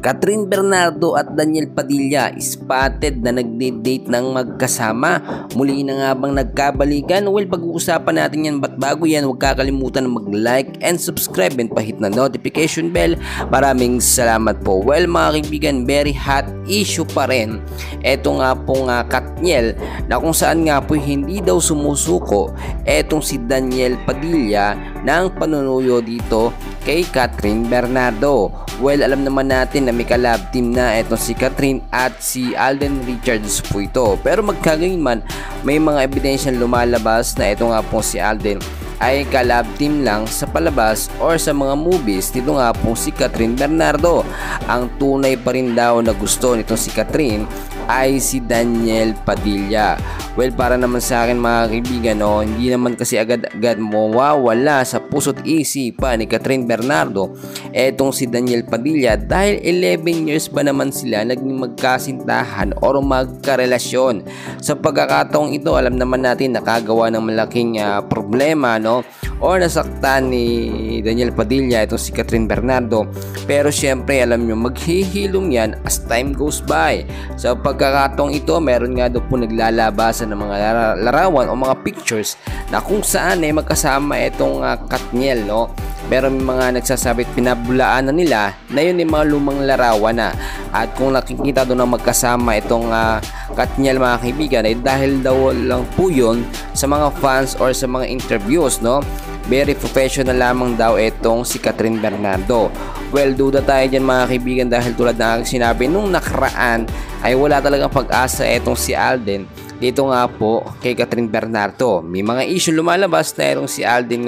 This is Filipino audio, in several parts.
Catherine Bernardo at Daniel Padilla spotted na nagde-date ng magkasama. Muli na nga bang nagkabalikan? Well, pag-uusapan natin yan. Ba't bago yan, huwag kakalimutan na mag-like and subscribe and pahit na notification bell. Maraming salamat po. Well mga kaibigan, very hot issue pa rin. Eto nga pong Katniel na kung saan nga po hindi daw sumusuko etong si Daniel Padilla ng panunuyo dito kay Catherine Bernardo. Well, alam naman natin na may collab team na etong si Catherine at si Alden Richards po ito. Pero magkagayon man, may mga ebidensyang lumalabas na ito nga po si Alden ay collab team lang sa palabas or sa mga movies dito nga po si Catherine Bernardo. Ang tunay pa rin daw na gusto nitong si Catherine ay si Daniel Padilla. Well, para naman sa akin mga kaibigan, hindi naman kasi agad-agad mawawala sa puso't isipan ni Catherine Bernardo etong si Daniel Padilla dahil 11 years ba naman sila naging magkasintahan o magkarelasyon. Sa pagkakataong ito, alam naman natin nakagawa ng malaking problema o nasaktan ni Daniel Padilla itong si Catherine Bernardo. Pero syempre alam nyo, maghihilom yan as time goes by. Sa pagkakataong ito, meron nga daw po naglalabasan ng mga larawan o mga pictures na kung saan ay magkasama itong Katniel, Pero may mga nagsasabi at pinabulaan na nila na yun ay mga lumang larawan na. At kung nakikita doon na magkasama itong Katniel mga kaibigan ay dahil daw lang po yun sa mga fans or sa mga interviews, Very professional lamang daw itong si Catherine Bernardo. Well, duda tayo dyan mga kaibigan dahil tulad na sinabi nung nakaraan ay wala talagang pag-asa itong si Alden dito nga po kay Catherine Bernardo. May mga issue lumalabas na itong si Alden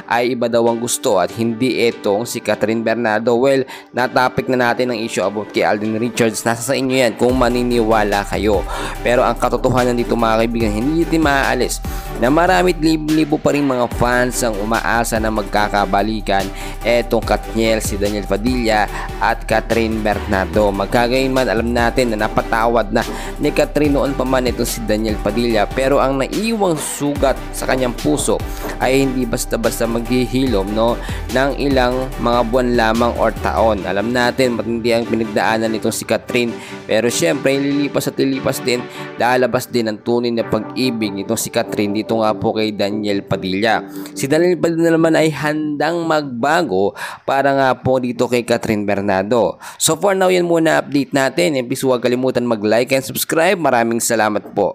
ay iba daw ang gusto at hindi itong si Catherine Bernardo. Well, natopic na natin ang issue about kay Alden Richards. Nasa sa inyo yan kung maniniwala kayo. Pero ang katotohanan dito mga kaibigan, hindi ito maaalis na maramit libo pa rin mga fans ang umaasa na magkakabalikan etong Katniel, si Daniel Padilla at Catherine Bernardo. Magkagayon man, alam natin na napatawad na ni Catherine noon pa man itong si Daniel Padilla, pero ang naiwang sugat sa kanyang puso ay hindi basta-basta maghihilom ng ilang mga buwan lamang or taon. Alam natin matindi ang pinagdaanan nitong si Catherine, pero syempre lilipas at lilipas din, lalabas din ang tunay na pag-ibig nitong si Catherine dito nga po kay Daniel Padilla. Si Daniel Padilla naman ay handang magbago para nga po dito kay Catherine Bernardo. So for now, yan muna update natin. Please huwag kalimutan mag-like and subscribe. Maraming salamat po.